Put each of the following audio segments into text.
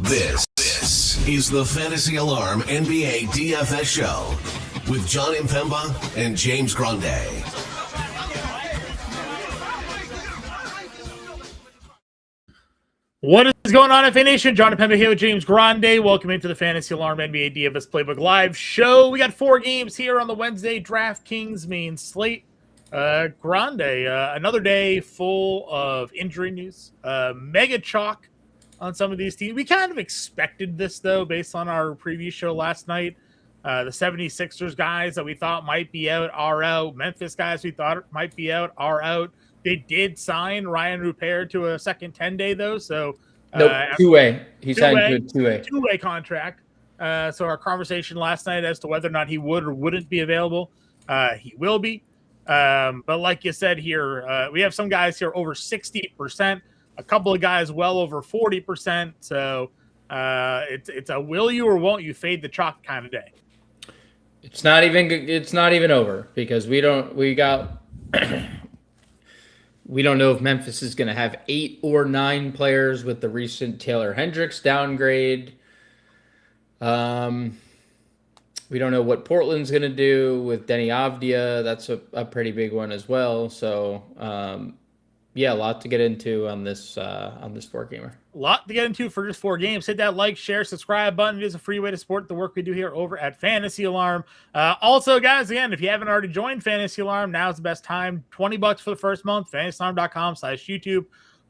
This is the Fantasy Alarm NBA DFS show with John Impemba and James Grande. What is going on, FA Nation? John Impemba here with James Grande. Welcome into the Fantasy Alarm NBA DFS Playbook Live show. We got 4 games here on the Wednesday DraftKings main slate. Grande, another day full of injury news. Mega chalk on some of these teams. We kind of expected this, though, based on our preview show last night. The 76ers guys that we thought might be out are out. Memphis guys we thought might be out are out. They did sign Ryan Rupert to a second 10-day, though. So, two-way. He signed to a two-way. Two-way contract. So our conversation last night as to whether or not he would or wouldn't be available, he will be. But like you said here, we have some guys here over 60%, a couple of guys well over 40%. So it's a will you or won't you fade the chalk kind of day. It's not even over because we don't know if Memphis is going to have 8 or 9 players with the recent Taylor Hendricks downgrade. We don't know what Portland's going to do with Denny Avdia. That's a pretty big one as well. So, a lot to get into on this 4-gamer. A lot to get into for just 4 games. Hit that like, share, subscribe button. It is a free way to support the work we do here over at Fantasy Alarm. Also, guys, again, if you haven't already joined Fantasy Alarm, now's the best time. $20 for the first month. FantasyAlarm.com/YouTube.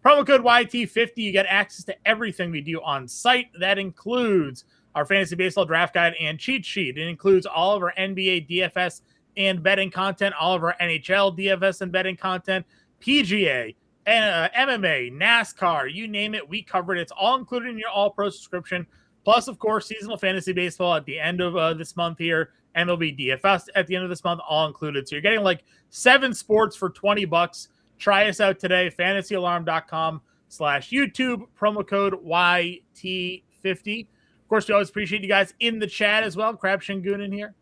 Promo code YT50. You get access to everything we do on site. That includes our fantasy baseball draft guide and cheat sheet. It includes all of our NBA DFS and betting content, all of our NHL DFS and betting content, PGA, MMA, NASCAR, you name it, we cover it. It's all included in your All-Pro subscription. Plus, of course, seasonal fantasy baseball at the end of this month here, MLB DFS at the end of this month, all included. So you're getting like 7 sports for $20. Try us out today, fantasyalarm.com/YouTube, promo code YT50. Of course, we always appreciate you guys in the chat as well. Crab Shingun in here.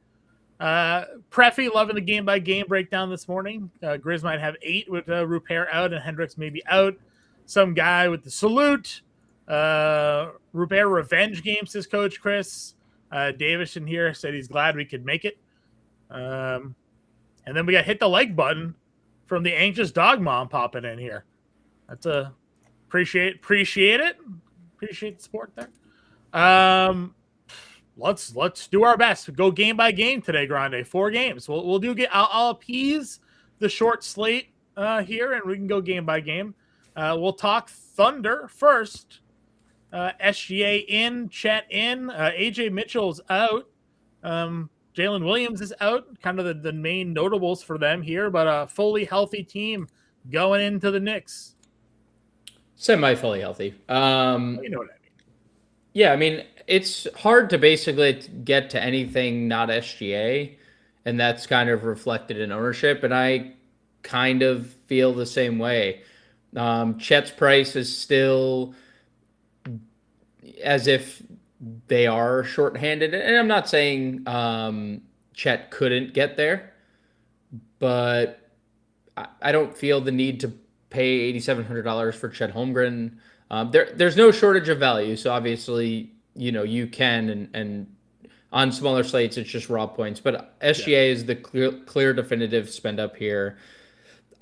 Preffy loving the game-by-game breakdown this morning. Grizz might have 8 with Rupert out and Hendricks maybe out. Some guy with the salute. Rupert revenge game, says Coach Chris. Davis in here said he's glad we could make it. And then we got hit the like button from the anxious dog mom popping in here. That's appreciate it. Appreciate the support there. Let's do our best. Go game by game today, Grande. 4 games. We'll do. I'll appease the short slate here, and we can go game by game. We'll talk Thunder first. SGA in, Chet in. AJ Mitchell's out. Jalen Williams is out. Kind of the main notables for them here, but a fully healthy team going into the Knicks. Semi-fully healthy. You know what I mean? Yeah, I mean, it's hard to basically get to anything not SGA, and that's kind of reflected in ownership, and I kind of feel the same way. Chet's price is still as if they are shorthanded, and I'm not saying Chet couldn't get there, but I don't feel the need to pay $8,700 for Chet Holmgren. There's no shortage of value, so obviously, you can, and on smaller slates, it's just raw points. But SGA is the clear definitive spend up here.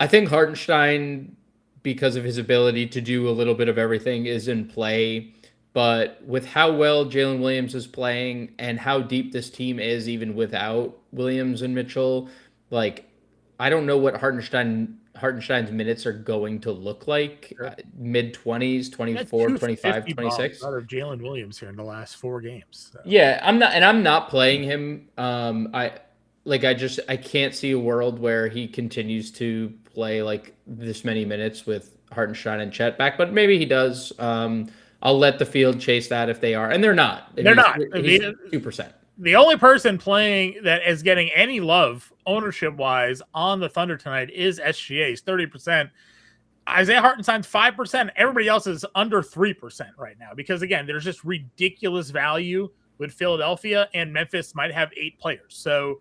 I think Hartenstein, because of his ability to do a little bit of everything, is in play. But with how well Jalen Williams is playing and how deep this team is, even without Williams and Mitchell, I don't know what Hartenstein's minutes are going to look like. Sure. Mid-20s, 24, 25, 26. Out of Jalen Williams here in the last 4 games. So. Yeah, I'm not playing him. I can't see a world where he continues to play like this many minutes with Hartenstein and Chet back, but maybe he does. I'll let the field chase that if they are, and they're not. They're not. He's 2%. The only person playing that is getting any love ownership-wise on the Thunder tonight is SGA's 30%. Isaiah Hartenstein's 5%. Everybody else is under 3% right now because, again, there's just ridiculous value with Philadelphia, and Memphis might have 8 players. So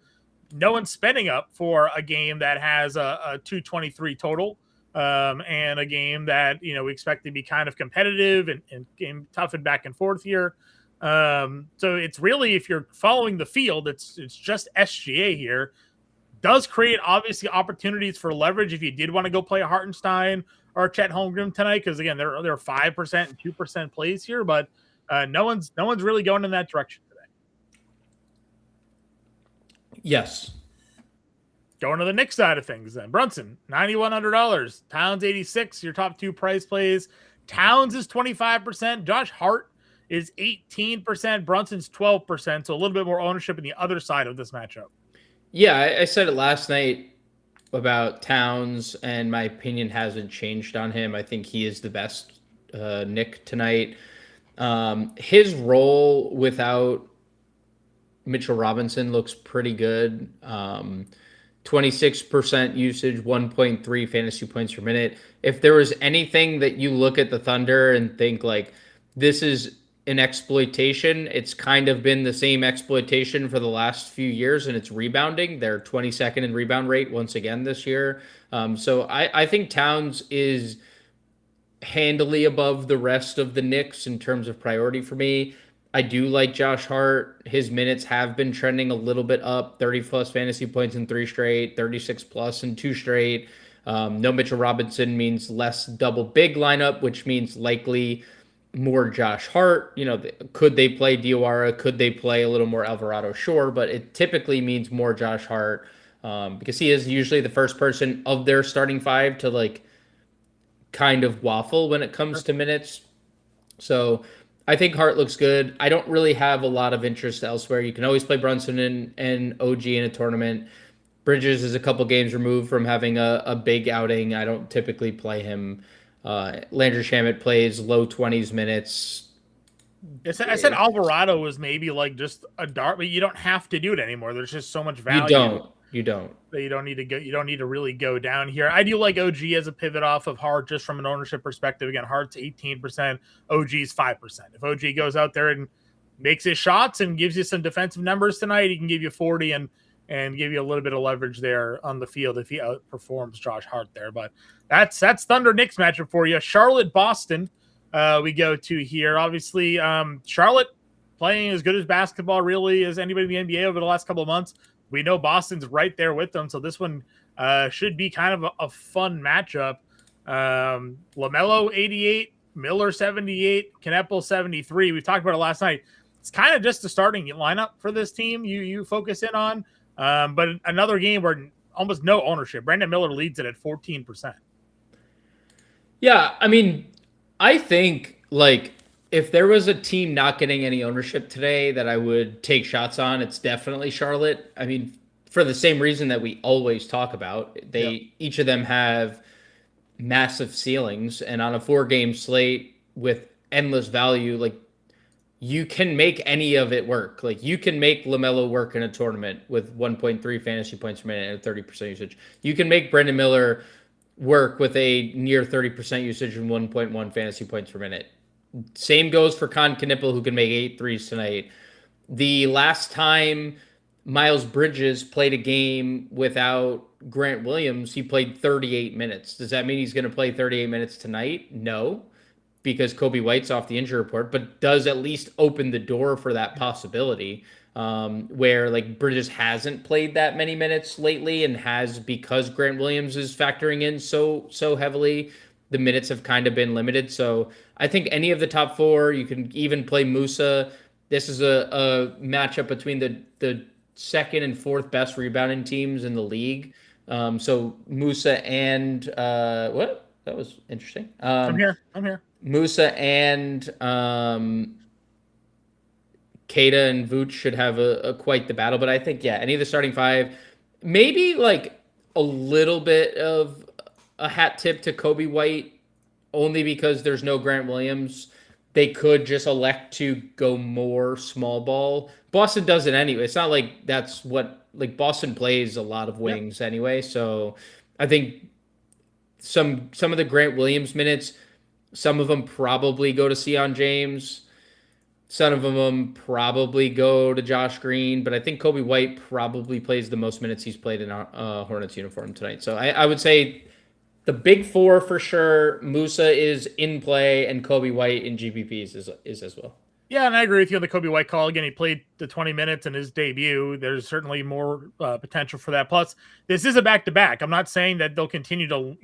no one's spending up for a game that has a 223 total. and a game that we expect to be kind of competitive and game tough and back and forth here. So it's really, if you're following the field, it's just SGA here. Does create obviously opportunities for leverage if you did want to go play a Hartenstein or Chet Holmgren tonight, because again, there are 5% and 2% plays here, but no one's really going in that direction today. Yes. Going to the Knicks side of things then. Brunson, $9,100. Towns, 86. Your top two price plays. Towns is 25%. Josh Hart is 18%. Brunson's 12%. So a little bit more ownership in the other side of this matchup. Yeah, I said it last night about Towns, and my opinion hasn't changed on him. I think he is the best Knick tonight. His role without Mitchell Robinson looks pretty good. 26% usage, 1.3 fantasy points per minute. If there was anything that you look at the Thunder and think like this is an exploitation, it's kind of been the same exploitation for the last few years, and it's rebounding. They're 22nd in rebound rate once again this year. So I think Towns is handily above the rest of the Knicks in terms of priority for me. I do like Josh Hart. His minutes have been trending a little bit up, 30-plus fantasy points in 3 straight, 36-plus in 2 straight. No Mitchell Robinson means less double big lineup, which means likely more Josh Hart. Could they play Diawara? Could they play a little more Alvarado? Sure, but it typically means more Josh Hart because he is usually the first person of their starting 5 to kind of waffle when it comes to minutes. So I think Hart looks good. I don't really have a lot of interest elsewhere. You can always play Brunson and OG in a tournament. Bridges is a couple games removed from having a big outing. I don't typically play him. Landry Shamet plays low 20s minutes. I said Alvarado was maybe just a dart, but you don't have to do it anymore. There's just so much value. You don't. That you don't need to go. You don't need to really go down here. I do like OG as a pivot off of Hart just from an ownership perspective. Again, Hart's 18%, OG's 5%. If OG goes out there and makes his shots and gives you some defensive numbers tonight, he can give you 40 and give you a little bit of leverage there on the field if he outperforms Josh Hart there. But that's Thunder Knicks matchup for you. Charlotte Boston we go to here. Obviously, Charlotte playing as good as basketball really as anybody in the NBA over the last couple of months. We know Boston's right there with them, so this one should be kind of a fun matchup. LaMelo 88, Miller 78, Knepel 73. We talked about it last night. It's kind of just the starting lineup for this team you focus in on. But another game where almost no ownership. Brandon Miller leads it at 14%. Yeah, I mean, I think if there was a team not getting any ownership today that I would take shots on, it's definitely Charlotte. I mean, for the same reason that we always talk about. Each of them have massive ceilings, and on a 4-game slate with endless value, you can make any of it work. You can make LaMelo work in a tournament with 1.3 fantasy points per minute and 30% usage. You can make Brandon Miller work with a near 30% usage and 1.1 fantasy points per minute. Same goes for Knepel, who can make 8 threes tonight. The last time Miles Bridges played a game without Grant Williams, he played 38 minutes. Does that mean he's going to play 38 minutes tonight? No, because Kobe White's off the injury report, but does at least open the door for that possibility where Bridges hasn't played that many minutes lately and has, because Grant Williams is factoring in so heavily, the minutes have kind of been limited. So I think any of the top 4, you can even play Musa. This is a matchup between the second and fourth best rebounding teams in the league. So Musa and what? That was interesting. I'm here. Musa and Keita and Vooch should have a quite the battle. But I think, any of the starting 5, maybe a little bit of a hat tip to Kobe White, only because there's no Grant Williams. They could just elect to go more small ball. Boston does it anyway. It's not like that's what Boston plays a lot of wings anyway. So I think some of the Grant Williams minutes, some of them probably go to Sion James. Some of them probably go to Josh Green, but I think Kobe White probably plays the most minutes he's played in a Hornets uniform tonight. So I would say The big four for sure. Musa is in play, and Kobe White in GPPs is as well. Yeah, and I agree with you on the Kobe White call. Again, he played the 20 minutes in his debut. There's certainly more potential for that. Plus, this is a back-to-back. I'm not saying that they'll continue to,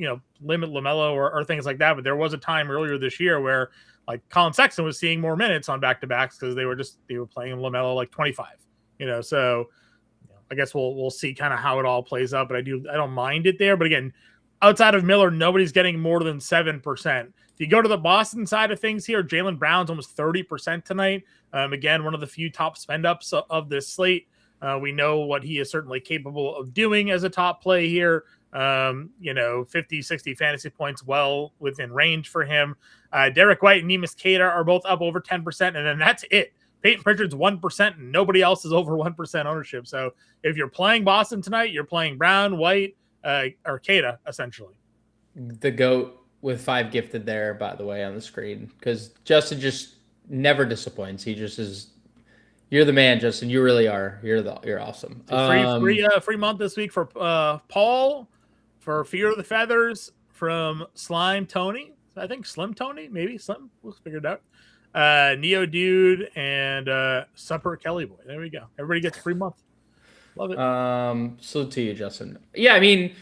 limit LaMelo or things like that, but there was a time earlier this year where, like, Colin Sexton was seeing more minutes on back-to-backs because they were playing LaMelo like 25. So I guess we'll see kind of how it all plays out. But I don't mind it there. But again, outside of Miller, nobody's getting more than 7%. If you go to the Boston side of things here, Jaylen Brown's almost 30% tonight. Again, one of the few top spend ups of this slate. We know what he is certainly capable of doing as a top play here. 50, 60 fantasy points well within range for him. Derek White and Neemias Queta are both up over 10%, and then that's it. Peyton Pritchard's 1%, and nobody else is over 1% ownership. So if you're playing Boston tonight, you're playing Brown, White, or Queta, essentially. The GOAT with 5 gifted there, by the way, on the screen, because Justin just never disappoints. He just is. You're the man, Justin. You really are. You're awesome. Free month this week for Paul, for Fear of the Feathers, from Slime Tony. I think Slim Tony, maybe Slim. We'll figure it out. Neo Dude and Supper Kelly Boy. There we go. Everybody gets a free month. Love it. Salute to you, Justin. Yeah, I mean,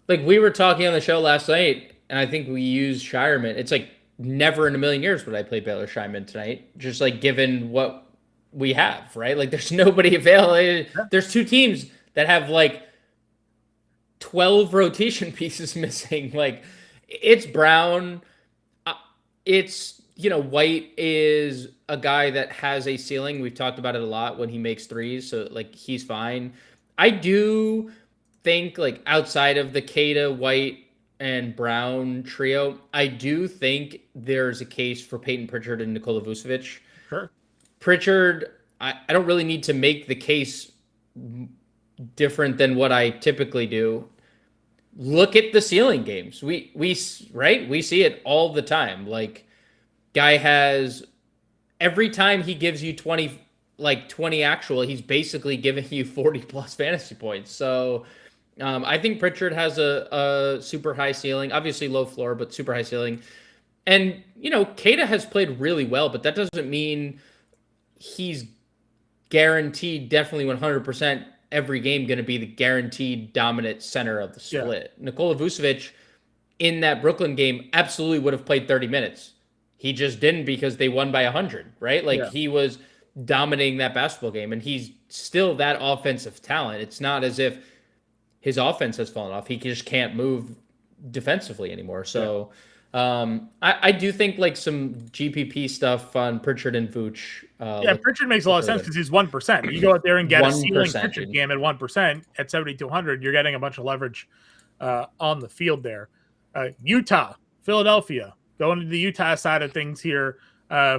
like we were talking on the show last night, and I think we used Shireman. It's like never in a million years would I play Baylor Shireman tonight, just like given what we have, right? Like there's nobody available. Yeah. There's 2 teams that have like 12 rotation pieces missing. Like it's Brown. It's, White is a guy that has a ceiling. We've talked about it a lot when he makes threes. So like he's fine. I do think like outside of the Queta, White, and Brown trio, I do think there's a case for Peyton Pritchard and Nikola Vucevic. Sure. Pritchard, I don't really need to make the case different than what I typically do. Look at the ceiling games. We see it all the time. Like guy has every time he gives you 20 actual, he's basically giving you 40 plus fantasy points. So I think Pritchard has a super high ceiling, obviously low floor, but super high ceiling. And, Queta has played really well, but that doesn't mean he's guaranteed definitely 100% every game going to be the guaranteed dominant center of the split. Yeah. Nikola Vucevic in that Brooklyn game absolutely would have played 30 minutes. He just didn't because they won by 100, right? Like he was dominating that basketball game, and he's still that offensive talent. It's not as if his offense has fallen off. He just can't move defensively anymore. So I do think like some GPP stuff on Pritchard and Vooch. Pritchard makes a lot of sense because he's 1%. You go out there and get a ceiling Pritchard game at 1% at 7,200. You're getting a bunch of leverage on the field there. Utah, Philadelphia, going to the Utah side of things here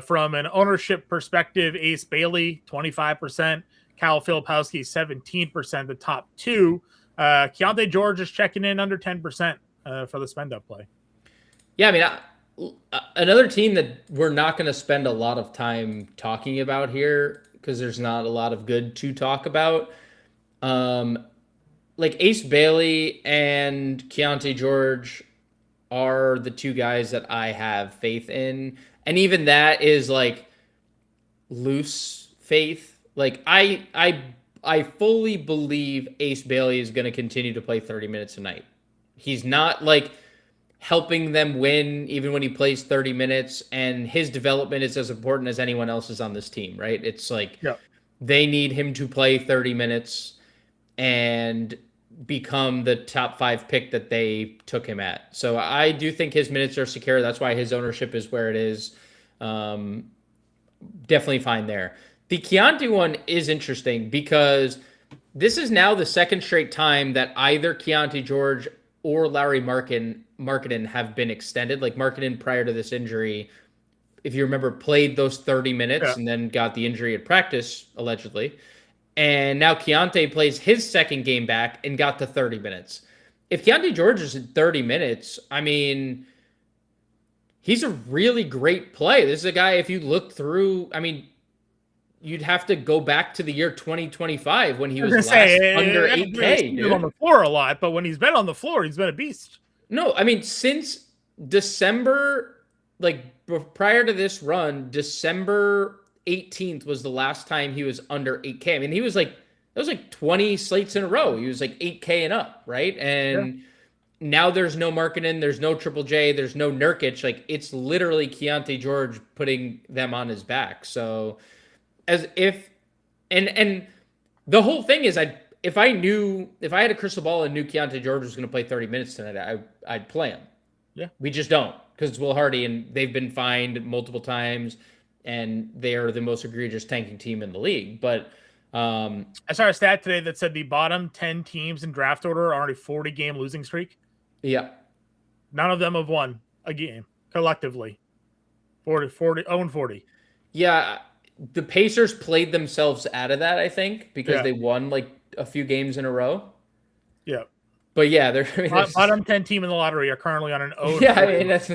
from an ownership perspective. Ace Bailey, 25%. Kyle Filipowski, 17%. The top 2. Keontae George is checking in under 10% for the spend up play. Yeah, I mean, another team that we're not going to spend a lot of time talking about here because there's not a lot of good to talk about. Like Ace Bailey and Keontae George are the 2 guys that I have faith in. And even that is like loose faith. Like I fully believe Ace Bailey is going to continue to play 30 minutes a night. He's not like helping them win even when he plays 30 minutes, and his development is as important as anyone else's on this team, right? It's like they need him to play 30 minutes and become the top 5 pick that they took him at. So I do think his minutes are secure. That's why his ownership is where it is. Definitely fine there. The Keontae one is interesting because this is now the second straight time that either Keontae George or Lauri Markkanen have been extended. Like Markkanen prior to this injury, if you remember, played those 30 minutes and then got the injury at practice, allegedly. And now Keontae plays his second game back and got to 30 minutes. If Keontae George is at 30 minutes, I mean, he's a really great play. This is a guy, if you look through, I mean, you'd have to go back to the year 2025 when he was under 8K. He's been on the floor a lot, but when he's been on the floor, he's been a beast. No, I mean, since December, like prior to this run, December 18th was the last time he was under 8K. I mean, he was like, that was like 20 slates in a row. He was like 8K and up, right? And now there's no Markkanen, there's no Triple J, there's no Nurkic. Like, it's literally Keontae George putting them on his back. So, as if, and the whole thing is, if I had a crystal ball and knew Keontae George was going to play 30 minutes tonight, I'd play him. Yeah. We just don't, because it's Will Hardy, and they've been fined multiple times, and they are the most egregious tanking team in the league. But I saw a stat today that said the bottom 10 teams in draft order are on a 40-game losing streak. Yeah. None of them have won a game collectively. 0-40. Yeah. The Pacers played themselves out of that, I think, because they won like a few games in a row. Yeah. But yeah, they're bottom 10 team in the lottery are currently on an 0. Yeah, I mean, that's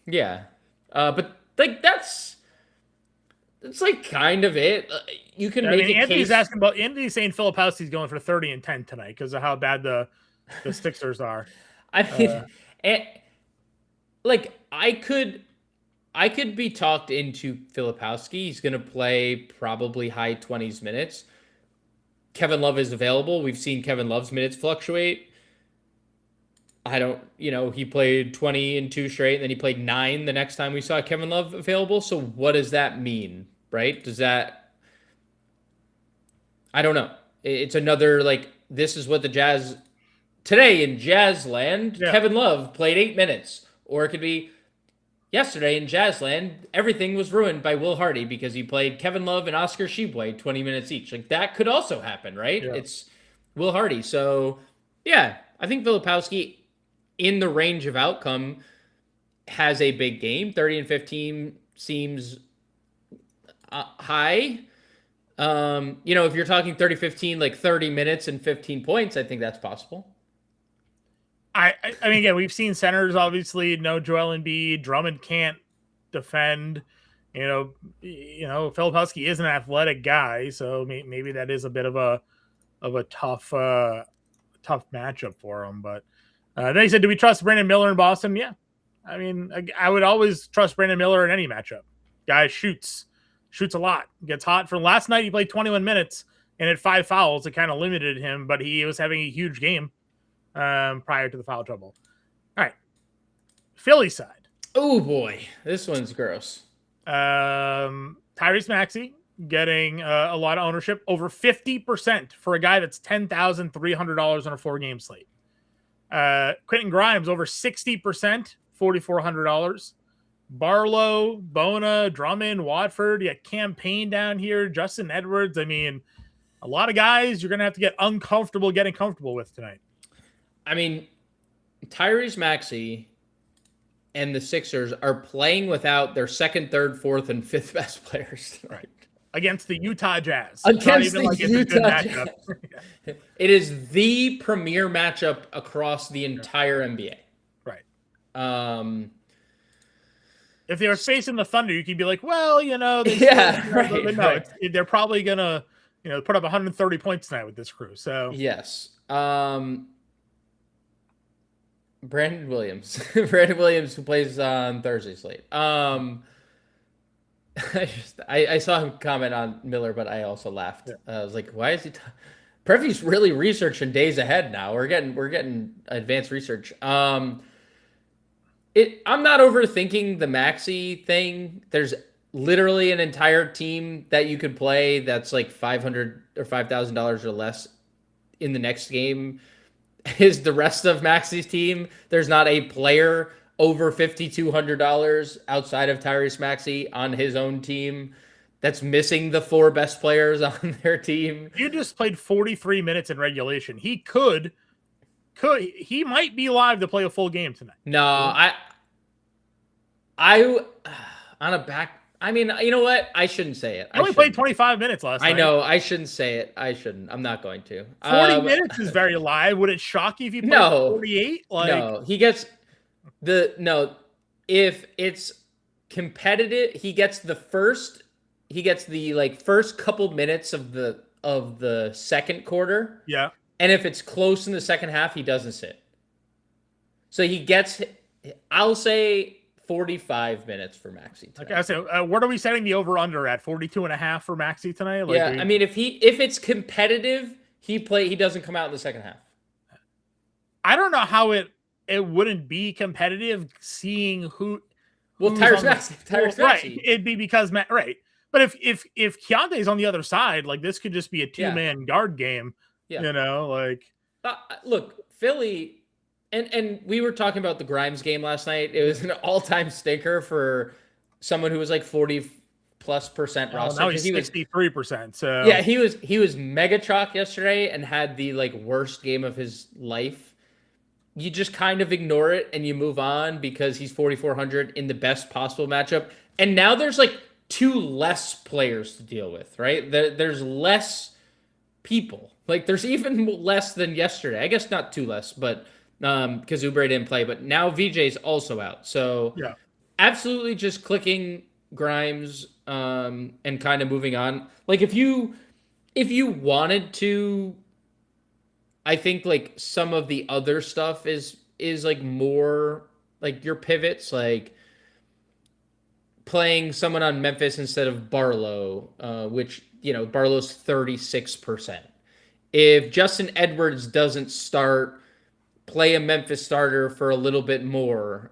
yeah. But like it's like kind of it. You can make a Anthony's case. asking about Anthony's saying Filipowski's going for 30 and 10 tonight because of how bad the Sixers are. I mean, like I could be talked into Filipowski. He's going to play probably high 20s minutes. Kevin Love is available. We've seen Kevin Love's minutes fluctuate. He played 20 in 2 straight, and then he played 9 the next time we saw Kevin Love available. So what does that mean, right? I don't know. It's another, like, this is what the Jazz, today in Jazzland, Kevin Love played 8 minutes. Or it could be, yesterday in Jazzland, everything was ruined by Will Hardy because he played Kevin Love and Oscar Tshiebwe 20 minutes each. Like, that could also happen, right? Yeah. It's Will Hardy. So, yeah, I think Filipowski, in the range of outcome, has a big game. 30 and 15 seems high. If you're talking 30-15, like 30 minutes and 15 points, I think that's possible. I mean, again, we've seen centers, obviously, no Joel Embiid. Drummond can't defend. Filipowski is an athletic guy, so maybe that is a bit of a tough matchup for him. But then he said, do we trust Brandon Miller in Boston? Yeah. I mean, I would always trust Brandon Miller in any matchup. Guy shoots a lot. Gets hot. For last night, he played 21 minutes and had 5 fouls. It kind of limited him, but he was having a huge game prior to the foul trouble. All right. Philly side. Oh, boy. This one's gross. Tyrese Maxey getting a lot of ownership. Over 50% for a guy that's $10,300 on a 4-game slate. Quentin Grimes over 60%, $4,400. Barlow, Bona, Drummond, Watford. You got Campaign down here, Justin Edwards. I mean, a lot of guys you're going to have to get uncomfortable getting comfortable with tonight. I mean, Tyrese Maxey and the Sixers are playing without their 2nd, 3rd, 4th, and 5th best players. Right. Against the Utah Jazz. Against the Utah Jazz. It is the premier matchup across the entire NBA. Right. If they were facing the Thunder, you could be like, well, they're probably going to, put up 130 points tonight with this crew. So yes. Brandon Williams. Brandon Williams, who plays on Thursday slate. I saw him comment on Miller, but I also laughed. I was like, why is he Previe's really researching days ahead now. We're getting advanced research. I'm not overthinking the Maxey thing. There's literally an entire team that you could play that's like $500 or $5,000 or less in the next game. Is the rest of Maxey's team. There's not a player over $5,200 outside of Tyrese Maxey on his own team that's missing the 4 best players on their team. You just played 43 minutes in regulation. He might be live to play a full game tonight. No, I on a back. I mean, you know what? I shouldn't say it. I only played 25 minutes last night. I know. I shouldn't say it. I shouldn't. I'm not going to. 40 minutes is very live. Would it shock you if you played 48? No, he gets if it's competitive, he gets the first couple minutes of the second quarter. Yeah. And if it's close in the second half, he doesn't sit. So he gets, I'll say 45 minutes for Maxey tonight. Okay, so what are we setting the over-under at? 42.5 for Maxey tonight? Like, yeah, I mean, if it's competitive, he doesn't come out in the second half. I don't know how it wouldn't be competitive seeing who. Well, Tyrese Maxey. Right. It'd be because right. But if Keontae's on the other side, like this could just be a 2-man guard game. Yeah. You know, like look, Philly, and we were talking about the Grimes game last night. It was an all-time stinker for someone who was like 40+% roster. Now he's 63%. So yeah, he was mega chalk yesterday and had the like worst game of his life. You just kind of ignore it and you move on because he's 4,400 in the best possible matchup. And now there's like 2 less players to deal with, right? There's less people. Like there's even less than yesterday. I guess not 2 less, but because Oubre didn't play. But now VJ's also out. So yeah, absolutely just clicking Grimes and kind of moving on. Like if you wanted to, I think like some of the other stuff is like more like your pivots, like playing someone on Memphis instead of Barlow, which, you know, Barlow's 36%. If Justin Edwards doesn't start, play a Memphis starter for a little bit more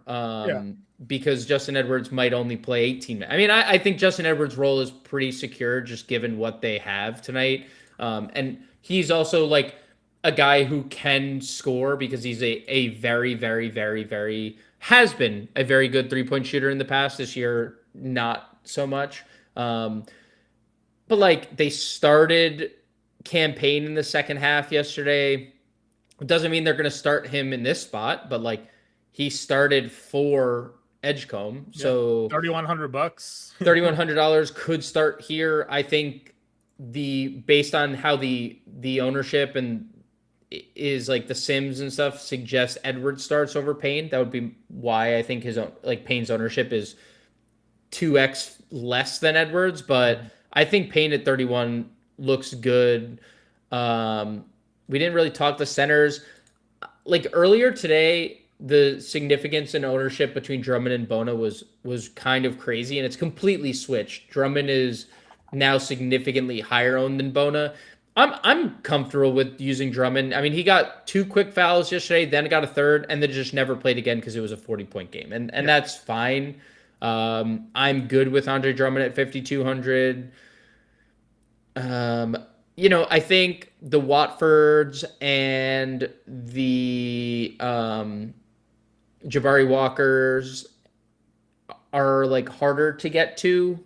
because Justin Edwards might only play 18 minutes. I mean, I think Justin Edwards' role is pretty secure just given what they have tonight. And he's also like a guy who can score because he's a very, very, very, very, has been a very good 3-point shooter in the past. This year, not so much. But like they started campaign in the second half yesterday. It doesn't mean they're going to start him in this spot, but like he started for Edgecombe. So $3,100. $3,100 could start here. I think based on how the ownership and is like the Sims and stuff suggest Edwards starts over Payne. That would be why I think his like Payne's ownership is 2x less than Edwards, but I think Payne at 31 looks good. We didn't really talk the centers. Like earlier today, the significance in ownership between Drummond and Bona was kind of crazy, and it's completely switched. Drummond is now significantly higher owned than Bona. I'm comfortable with using Drummond. I mean, he got 2 quick fouls yesterday, then got a third, and then just never played again because it was a 40-point game, and that's fine. I'm good with Andre Drummond at 5,200. You know, I think the Watfords and the Jabari Walkers are like harder to get to,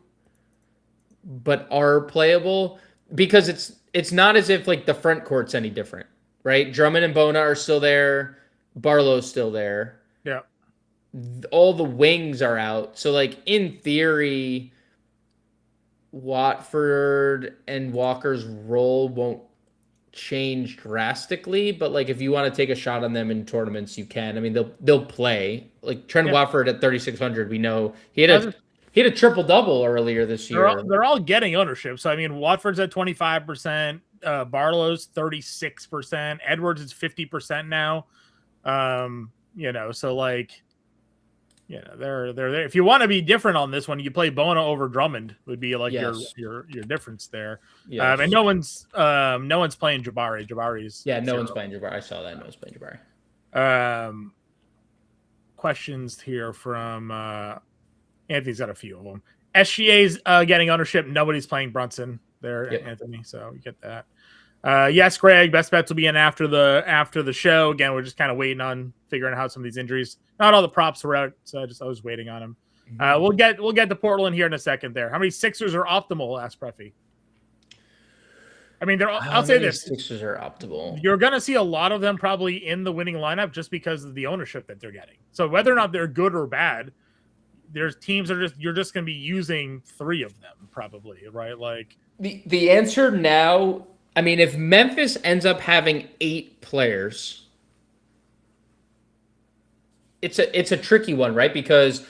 but are playable because it's not as if like the front court's any different, right? Drummond and Bona are still there. Barlow's still there. Yeah. All the wings are out. So like in theory, Watford and Walker's role won't change drastically, but like if you want to take a shot on them in tournaments, you can. I mean, they'll play. Like Trent Watford at 3,600, we know he had a triple-double earlier this year. They're all getting ownership. So I mean, Watford's at 25%, Barlow's 36%, Edwards is 50% now. You know, so like, you know, they're there. If you want to be different on this one, you play Bona over Drummond would be like your difference there. Yes. And no one's playing Jabari. Jabari's no one's playing Jabari. I saw that. No one's playing Jabari. Questions here from Anthony's got a few of them. SGA's getting ownership. Nobody's playing Brunson there, Anthony. So you get that. Yes, Greg. Best bets will be in after the show. Again, we're just kind of waiting on figuring out how some of these injuries. Not all the props were out, so I was waiting on them. We'll get to Portland here in a second. There, how many Sixers are optimal? Asked Preffy. I mean, I'll say this: Sixers are optimal. You're going to see a lot of them probably in the winning lineup just because of the ownership that they're getting. So whether or not they're good or bad, there's teams you're just going to be using 3 of them probably, right? Like the answer now. I mean, if Memphis ends up having 8 players, it's a tricky one, right? Because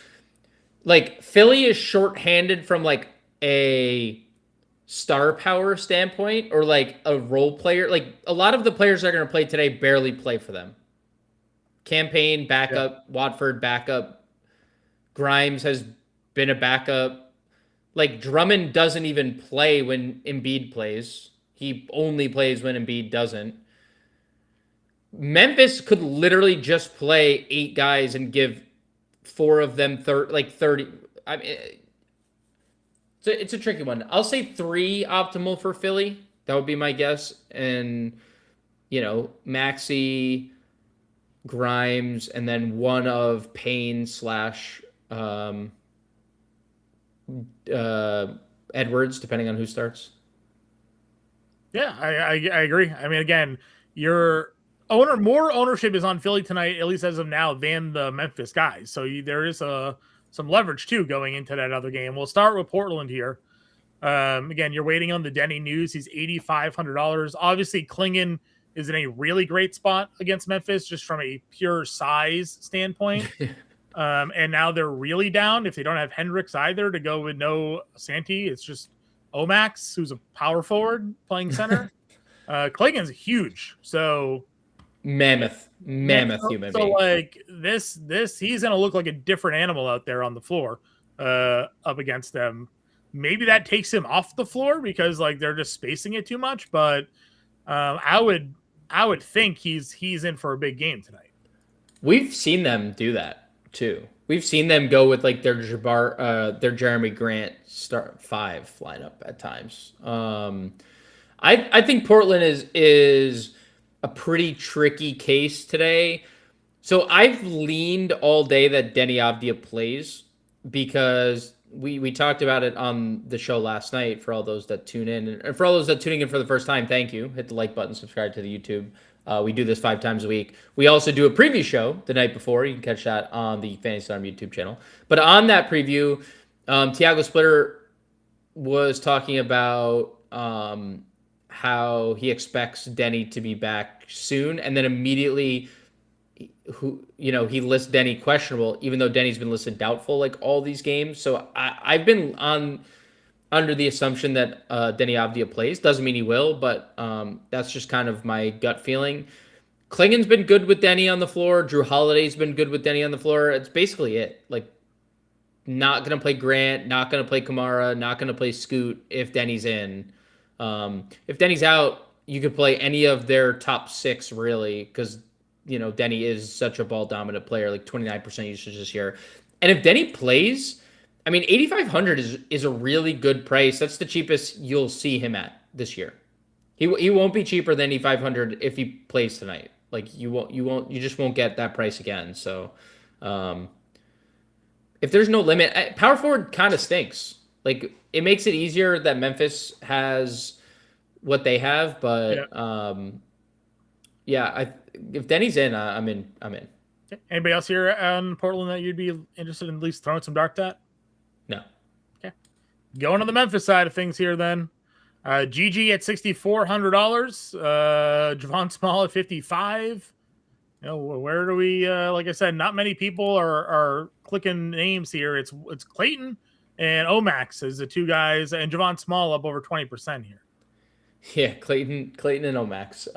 like Philly is shorthanded from like a star power standpoint or like a role player. Like a lot of the players that are going to play today barely play for them. Campaign backup, Watford backup, Grimes has been a backup. Like Drummond doesn't even play when Embiid plays. He only plays when Embiid doesn't. Memphis could literally just play 8 guys and give 4 of them 30. I mean, it's a tricky one. I'll say 3 optimal for Philly. That would be my guess. And, Maxey, Grimes, and then one of Payne / Edwards, depending on who starts. Yeah, I agree. I mean, again, more ownership is on Philly tonight, at least as of now, than the Memphis guys. So there is some leverage too going into that other game. We'll start with Portland here. Again, you're waiting on the Denny news. He's $8,500. Obviously, Klingon is in a really great spot against Memphis, just from a pure size standpoint. And now they're really down if they don't have Hendricks either to go with no Santi. It's just Omax, who's a power forward playing center. Klingon's huge. So mammoth human being. So like this, he's going to look like a different animal out there on the floor up against them. Maybe that takes him off the floor because like they're just spacing it too much. But I would think he's in for a big game tonight. We've seen them do that too. We've seen them go with like their Jeremy Grant start 5 lineup at times. I think Portland is a pretty tricky case today. So I've leaned all day that Denny Avdia plays because we talked about it on the show last night. For all those that tune in, and for all those that tuning in for the first time, thank you. Hit the like button, subscribe to the YouTube. We do this 5 times a week. We also do a preview show the night before. You can catch that on the Fantasy Alarm YouTube channel. But on that preview, Tiago Splitter was talking about how he expects Denny to be back soon, and then immediately, he lists Denny questionable, even though Denny's been listed doubtful like all these games. So I've been under the assumption that Denny Avdia plays. Doesn't mean he will, but that's just kind of my gut feeling. Klingon's been good with Denny on the floor. Drew Holiday's been good with Denny on the floor. It's basically it. Like, not going to play Grant, not going to play Kamara, not going to play Scoot if Denny's in. If Denny's out, you could play any of their top 6, really, because, Denny is such a ball-dominant player, like 29% usage this year. And if Denny plays, I mean, 8,500 is a really good price. That's the cheapest you'll see him at this year. He won't be cheaper than 8,500 if he plays tonight. Like you just won't get that price again. So, if there's no limit, power forward kind of stinks. Like it makes it easier that Memphis has what they have, but if Denny's in, I'm in. Anybody else here on Portland that you'd be interested in at least throwing some dark at? No. Okay. Going on the Memphis side of things here then. GG at $6,400. Javon Small at 55. Where do we like I said, not many people are clicking names here. It's Clayton and Omax as the 2 guys, and Javon Small up over 20% here. Yeah, Clayton and Omax.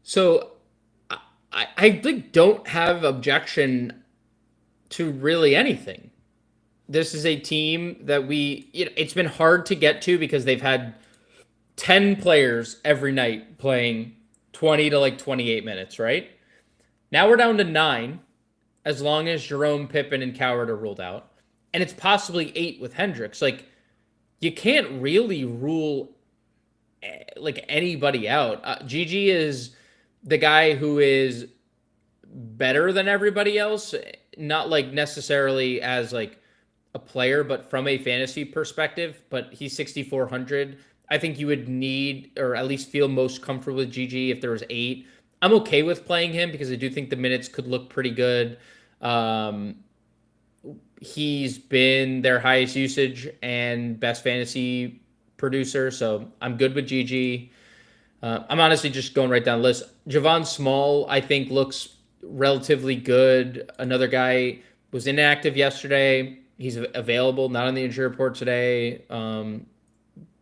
So I don't have objection to really anything. This is a team that it's been hard to get to because they've had 10 players every night playing 20 to 28 minutes, right? Now we're down to 9, as long as Jerome, Pippen, and Coward are ruled out. And it's possibly 8 with Hendricks. Like, you can't really rule anybody out. GG is the guy who is better than everybody else, not necessarily as a player, but from a fantasy perspective. But he's 6,400. I think you would need, or at least feel most comfortable with GG if there was 8. I'm okay with playing him because I do think the minutes could look pretty good. He's been their highest usage and best fantasy producer, so I'm good with GG. I'm honestly just going right down the list. Javon Small, I think, looks relatively good. Another guy was inactive yesterday. He's available, not on the injury report today,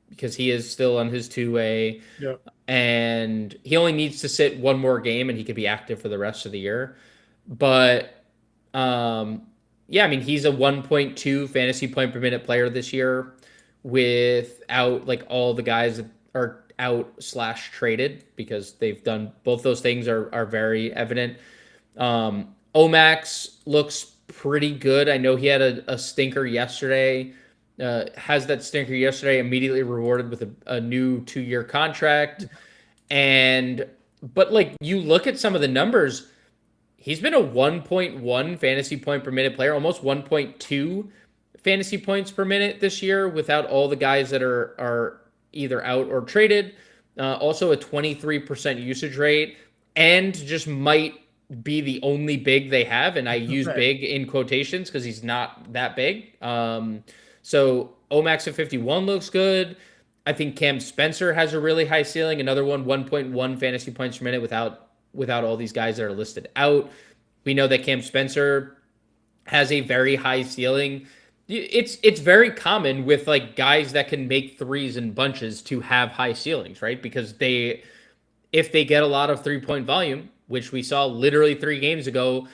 because he is still on his two-way. Yeah. And he only needs to sit one more game and he could be active for the rest of the year. But yeah, I mean, he's a 1.2 fantasy point per minute player this year without like all the guys that are out / traded, because they've done both those things are very evident. Omax looks pretty good. I know he had a stinker yesterday. Has that stinker yesterday, immediately rewarded with a new 2-year contract. But like, you look at some of the numbers, he's been a 1.1 fantasy point per minute player, almost 1.2 fantasy points per minute this year without all the guys that are either out or traded. Also a 23% usage rate, and just might be the only big they have. And I use big in quotations because he's not that big. So Omax at 51 looks good. I think Cam Spencer has a really high ceiling. Another one, 1.1 fantasy points per minute without all these guys that are listed out. We know that Cam Spencer has a very high ceiling. It's very common with like guys that can make threes in bunches to have high ceilings, right? Because if they get a lot of 3-point volume, which we saw literally 3 games ago,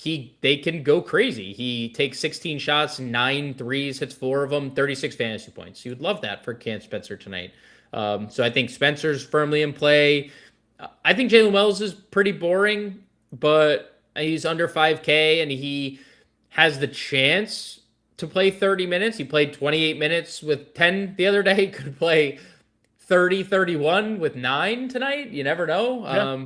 they can go crazy. He takes 16 shots, 9 threes, hits 4 of them, 36 fantasy points. You would love that for Cam Spencer tonight. So I think Spencer's firmly in play. I think Jalen Wells is pretty boring, but he's under 5K and he has the chance to play 30 minutes. He played 28 minutes with 10 the other day. He could play 30-31 with 9 tonight. You never know. Yeah.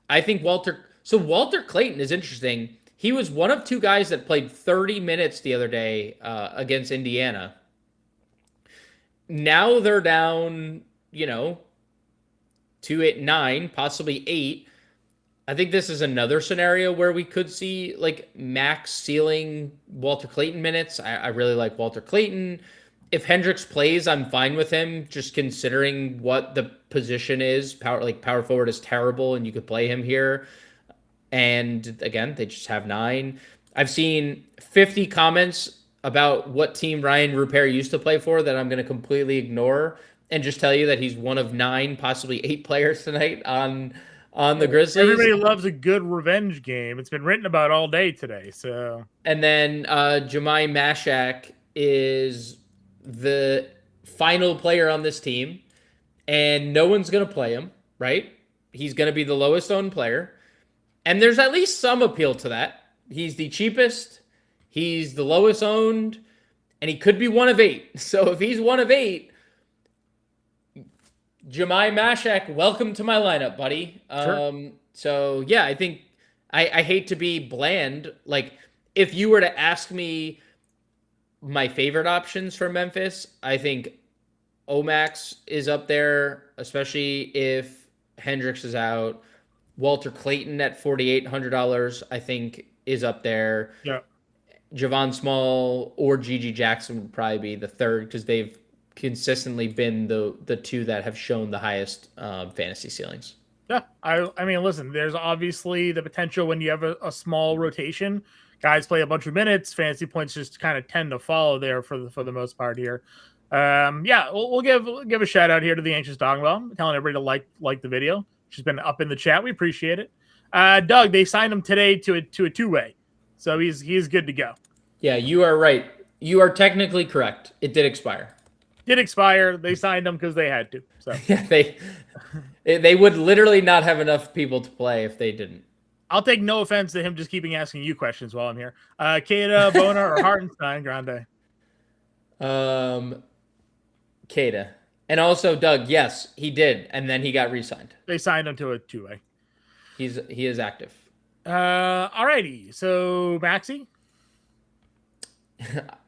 I think Walter Clayton is interesting. He was one of 2 guys that played 30 minutes the other day against Indiana. Now they're down, 2, 8, 9, possibly 8. I think this is another scenario where we could see like max ceiling Walter Clayton minutes. I really like Walter Clayton. If Hendricks plays, I'm fine with him, just considering what the position is. Power forward is terrible, and you could play him here. And again, they just have 9. I've seen 50 comments about what team Ryan Rupert used to play for that I'm going to completely ignore and just tell you that he's one of 9, possibly 8 players tonight on the Grizzlies. Everybody loves a good revenge game. It's been written about all day today. So, and then Jemai Mashak is the final player on this team, and no one's going to play him, right? He's going to be the lowest owned player. And there's at least some appeal to that. He's the cheapest, he's the lowest owned, and he could be one of 8. So if he's one of 8, Jemai Mashak, welcome to my lineup, buddy. Sure. So yeah, I think I hate to be bland. Like, if you were to ask me my favorite options for Memphis, I think Omax is up there, especially if Hendricks is out. Walter Clayton at $4,800, I think, is up there. Yeah. Javon Small or Gigi Jackson would probably be the third, because they've consistently been the 2 that have shown the highest fantasy ceilings. Yeah. I mean, listen, there's obviously the potential when you have a small rotation. Guys play a bunch of minutes. Fantasy points just kind of tend to follow there for the most part here. Yeah, we'll give a shout out here to the Anxious Dogwell, telling everybody to like the video. She's been up in the chat. We appreciate it. Doug, they signed him today to a 2-way, so he's good to go. Yeah, you are right. You are technically correct. It did expire. They signed him because they had to. So yeah, they would literally not have enough people to play if they didn't. I'll take no offense to him just keeping asking you questions while I'm here. Keita, Bona, or Hartenstein, Grande? Keita. And also, Doug, yes, he did, and then he got re-signed. They signed him to a 2-way. He is active. Alrighty. So Maxey?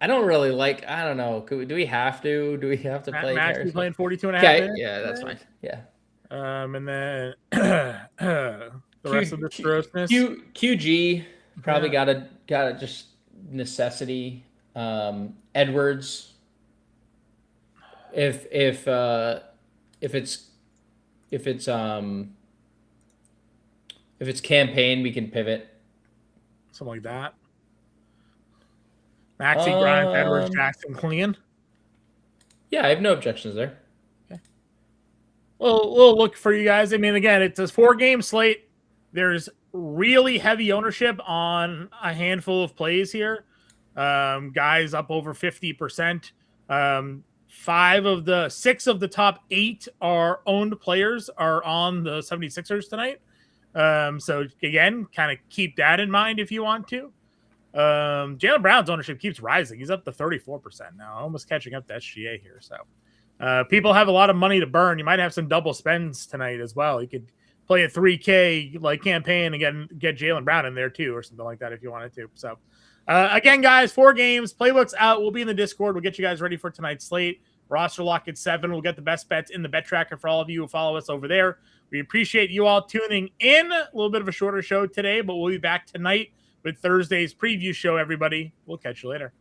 I don't really like. I don't know. Do we have to? Do we have to play? Maxey playing 42 and a half okay, minutes? yeah, that's fine. Yeah. And then the rest of the grossness. QG probably gotta just necessity. Edwards. If it's campaign, we can pivot. Something like that. Maxey, Grimes, Edwards, Jackson, Clean. Yeah, I have no objections there. Okay. Well, we'll look for you guys. I mean, again, it's a 4-game slate. There's really heavy ownership on a handful of plays here. Guys up over 50%. 6 of the top 8 are owned players are on the 76ers tonight. So again, kind of keep that in mind if you want to. Jaylen Brown's ownership keeps rising. He's up to 34% now, almost catching up to SGA here. So people have a lot of money to burn. You might have some double spends tonight as well. You could play a 3K like campaign and get Jaylen Brown in there too, or something like that if you wanted to. So again, guys, 4 games. Playbook's out. We'll be in the Discord. We'll get you guys ready for tonight's slate. Roster lock at 7. We'll get the best bets in the bet tracker for all of you who follow us over there. We appreciate you all tuning in. A little bit of a shorter show today, but we'll be back tonight with Thursday's preview show, everybody. We'll catch you later.